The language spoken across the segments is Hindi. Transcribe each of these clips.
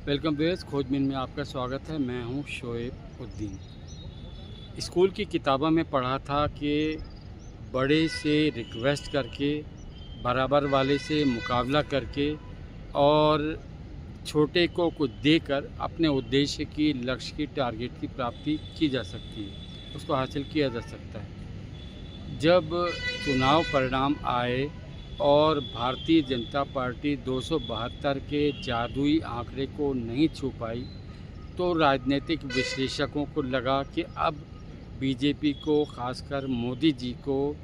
वेलकम व्यूअर्स, खोजबीन में आपका स्वागत है। मैं हूं शोएब उद्दीन। स्कूल की किताबों में पढ़ा था कि बड़े से रिक्वेस्ट करके, बराबर वाले से मुकाबला करके और छोटे को कुछ देकर अपने उद्देश्य की, लक्ष्य की, टारगेट की प्राप्ति की जा सकती है, उसको हासिल किया जा सकता है। जब चुनाव परिणाम आए और भारतीय जनता पार्टी 272 के जादुई आंकड़े को नहीं छू पाई, तो राजनीतिक विश्लेषकों को लगा कि अब बीजेपी को, खासकर मोदी जी को,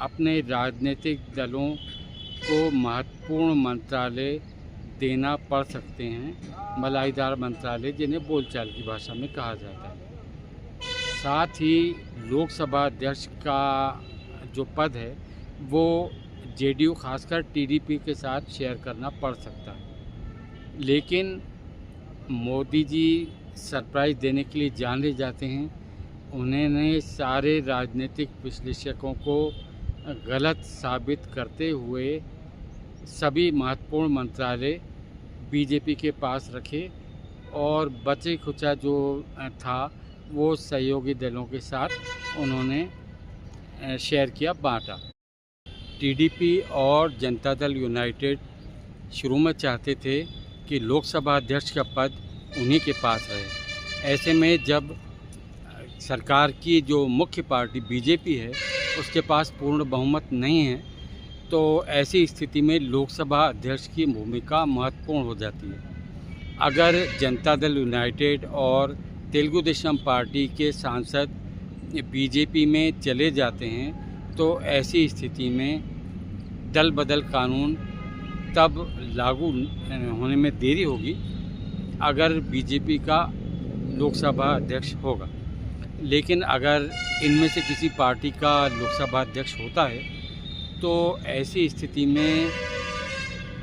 अपने राजनीतिक दलों को महत्वपूर्ण मंत्रालय देना पड़ सकते हैं, मलाईदार मंत्रालय जिन्हें बोलचाल की भाषा में कहा जाता है। साथ ही लोकसभा अध्यक्ष का जो पद है वो जेडीयू, खासकर टीडीपी के साथ शेयर करना पड़ सकता है। लेकिन मोदी जी सरप्राइज़ देने के लिए जाने जाते हैं। उन्होंने सारे राजनीतिक विश्लेषकों को गलत साबित करते हुए सभी महत्वपूर्ण मंत्रालय बीजेपी के पास रखे और बचे खुचा जो था वो सहयोगी दलों के साथ उन्होंने शेयर किया, बांटा। टीडीपी और जनता दल यूनाइटेड शुरू में चाहते थे कि लोकसभा अध्यक्ष का पद उन्हीं के पास रहे। ऐसे में जब सरकार की जो मुख्य पार्टी बीजेपी है उसके पास पूर्ण बहुमत नहीं है, तो ऐसी स्थिति में लोकसभा अध्यक्ष की भूमिका महत्वपूर्ण हो जाती है। अगर जनता दल यूनाइटेड और तेलुगु देशम पार्टी के सांसद बीजेपी में चले जाते हैं तो ऐसी स्थिति में दल बदल कानून तब लागू होने में देरी होगी अगर बीजेपी का लोकसभा अध्यक्ष होगा। लेकिन अगर इनमें से किसी पार्टी का लोकसभा अध्यक्ष होता है तो ऐसी स्थिति में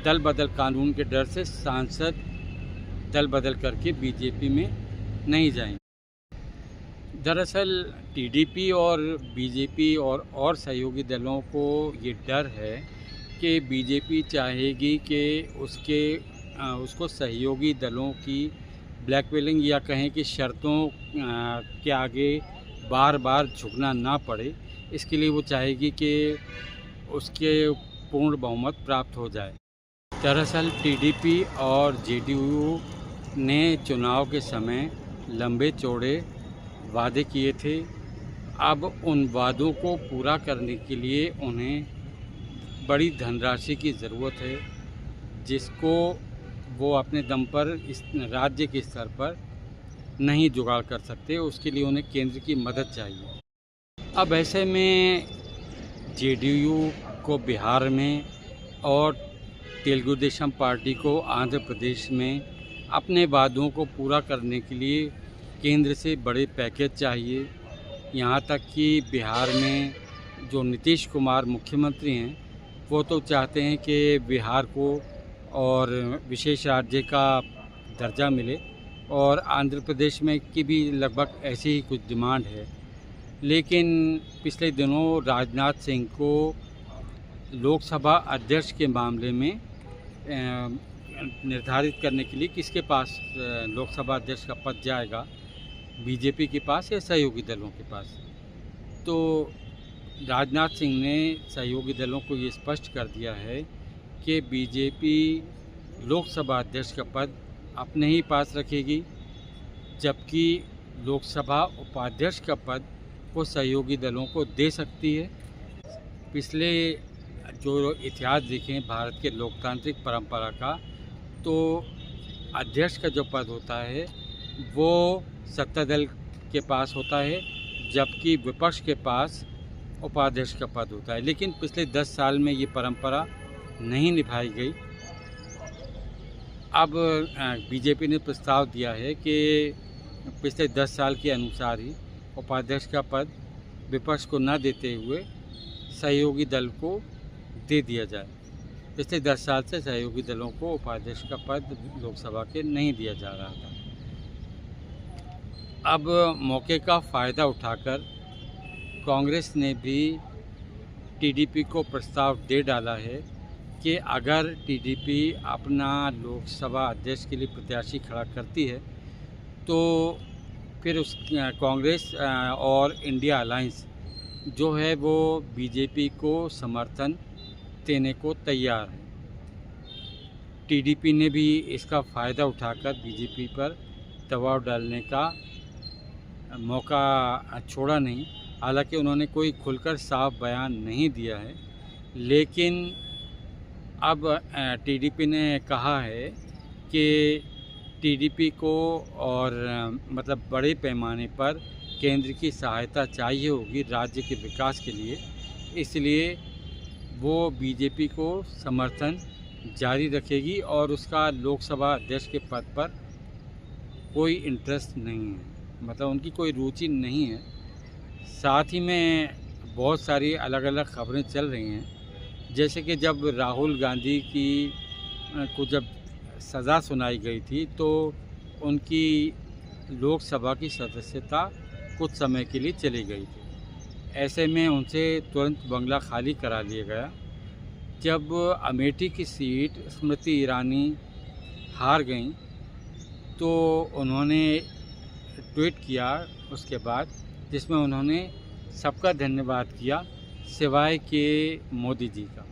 दल बदल कानून के डर से सांसद दल बदल करके बीजेपी में नहीं जाएंगे। दरअसल टीडीपी और बीजेपी और सहयोगी दलों को ये डर है कि बीजेपी चाहेगी कि उसको सहयोगी दलों की ब्लैकमेलिंग या कहें कि शर्तों के आगे बार बार झुकना ना पड़े। इसके लिए वो चाहेगी कि उसके पूर्ण बहुमत प्राप्त हो जाए। दरअसल टीडीपी और जेडीयू ने चुनाव के समय लंबे चौड़े वादे किए थे। अब उन वादों को पूरा करने के लिए उन्हें बड़ी धनराशि की ज़रूरत है, जिसको वो अपने दम पर इस राज्य के स्तर पर नहीं जुगाड़ कर सकते। उसके लिए उन्हें केंद्र की मदद चाहिए। अब ऐसे में जेडीयू को बिहार में और तेलुगु देशम पार्टी को आंध्र प्रदेश में अपने वादों को पूरा करने के लिए केंद्र से बड़े पैकेज चाहिए। यहाँ तक कि बिहार में जो नीतीश कुमार मुख्यमंत्री हैं वो तो चाहते हैं कि बिहार को और विशेष राज्य का दर्जा मिले, और आंध्र प्रदेश में की भी लगभग ऐसी ही कुछ डिमांड है। लेकिन पिछले दिनों राजनाथ सिंह को लोकसभा अध्यक्ष के मामले में निर्धारित करने के लिए किसके पास लोकसभा अध्यक्ष का पद जाएगा, बीजेपी के पास या सहयोगी दलों के पास, तो राजनाथ सिंह ने सहयोगी दलों को ये स्पष्ट कर दिया है कि बीजेपी लोकसभा अध्यक्ष का पद अपने ही पास रखेगी, जबकि लोकसभा उपाध्यक्ष का पद वो सहयोगी दलों को दे सकती है। पिछले जो इतिहास देखें भारत के लोकतांत्रिक परंपरा का, तो अध्यक्ष का जो पद होता है वो सत्ता दल के पास होता है, जबकि विपक्ष के पास उपाध्यक्ष का पद होता है। लेकिन पिछले 10 साल में ये परंपरा नहीं निभाई गई। अब बीजेपी ने प्रस्ताव दिया है कि पिछले 10 साल के अनुसार ही उपाध्यक्ष का पद विपक्ष को न देते हुए सहयोगी दल को दे दिया जाए। पिछले 10 साल से सहयोगी दलों को उपाध्यक्ष का पद लोकसभा के नहीं दिया जा रहा था। अब मौके का फ़ायदा उठाकर कांग्रेस ने भी टीडीपी को प्रस्ताव दे डाला है कि अगर टीडीपी अपना लोकसभा अध्यक्ष के लिए प्रत्याशी खड़ा करती है तो फिर उस कांग्रेस और इंडिया अलायंस जो है वो बीजेपी को समर्थन देने को तैयार है। टीडीपी ने भी इसका फ़ायदा उठाकर बीजेपी पर दबाव डालने का मौका छोड़ा नहीं। हालांकि उन्होंने कोई खुलकर साफ बयान नहीं दिया है, लेकिन अब टीडीपी ने कहा है कि टीडीपी को और मतलब बड़े पैमाने पर केंद्र की सहायता चाहिए होगी राज्य के विकास के लिए, इसलिए वो बीजेपी को समर्थन जारी रखेगी और उसका लोकसभा अध्यक्ष के पद पर कोई इंटरेस्ट नहीं है, मतलब उनकी कोई रुचि नहीं है। साथ ही में बहुत सारी अलग अलग खबरें चल रही हैं, जैसे कि जब राहुल गांधी को जब सज़ा सुनाई गई थी तो उनकी लोकसभा की सदस्यता कुछ समय के लिए चली गई थी। ऐसे में उनसे तुरंत बंगला खाली करा लिया गया। जब अमेठी की सीट स्मृति ईरानी हार गईं तो उन्होंने ट्वीट किया उसके बाद, जिसमें उन्होंने सबका धन्यवाद किया सिवाय के मोदी जी का।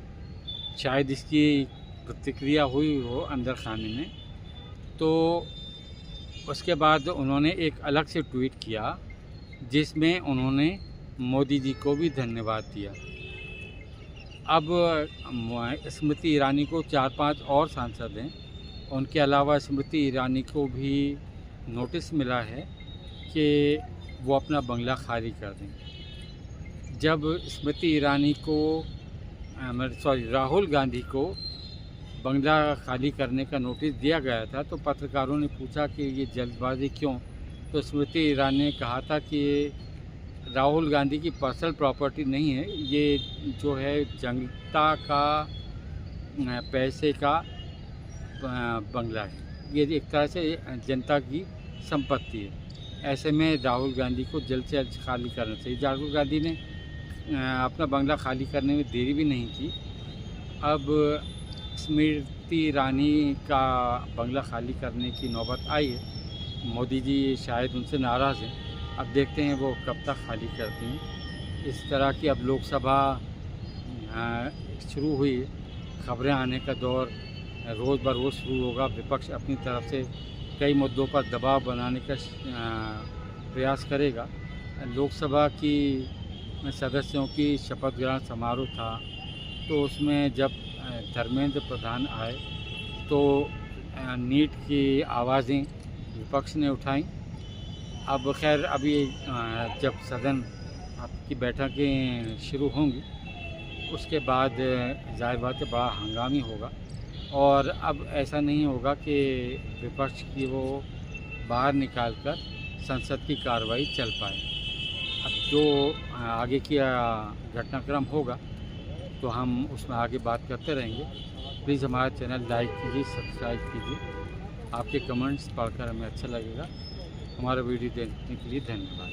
शायद इसकी प्रतिक्रिया हुई हो अंदर खाने में। तो उसके बाद उन्होंने एक अलग से ट्वीट किया जिसमें उन्होंने मोदी जी को भी धन्यवाद दिया। अब स्मृति ईरानी को 4-5 और सांसद हैं, उनके अलावा स्मृति ईरानी को भी नोटिस मिला है कि वो अपना बंगला खाली कर दें। जब स्मृति ईरानी को राहुल गांधी को बंगला खाली करने का नोटिस दिया गया था तो पत्रकारों ने पूछा कि ये जल्दबाजी क्यों, तो स्मृति ईरानी ने कहा था कि राहुल गांधी की पर्सनल प्रॉपर्टी नहीं है, ये जो है जनता का पैसे का बंगला है, ये एक तरह से जनता की संपत्ति है। ऐसे में राहुल गांधी को जल्द से जल्द खाली करना चाहिए। राहुल गांधी ने अपना बंगला खाली करने में देरी भी नहीं की। अब स्मृति ईरानी का बंगला खाली करने की नौबत आई है। मोदी जी शायद उनसे नाराज़ हैं, अब देखते हैं वो कब तक खाली करते हैं। इस तरह की अब लोकसभा शुरू हुई, खबरें आने का दौर रोज़ बरोज़ शुरू होगा। विपक्ष अपनी तरफ से कई मुद्दों पर दबाव बनाने का प्रयास करेगा। लोकसभा की सदस्यों की शपथ ग्रहण समारोह था तो उसमें जब धर्मेंद्र प्रधान आए तो नीट की आवाज़ें विपक्ष ने उठाई। अब खैर अभी जब सदन की बैठकें शुरू होंगी उसके बाद जाहिर बात है बड़ा हंगामी होगा और अब ऐसा नहीं होगा कि विपक्ष की वो बाहर निकालकर संसद की कार्रवाई चल पाए। अब जो आगे की घटनाक्रम होगा तो हम उसमें आगे बात करते रहेंगे। प्लीज़ हमारा चैनल लाइक कीजिए, सब्सक्राइब कीजिए। आपके कमेंट्स पढ़कर हमें अच्छा लगेगा। हमारा वीडियो देखने के लिए धन्यवाद।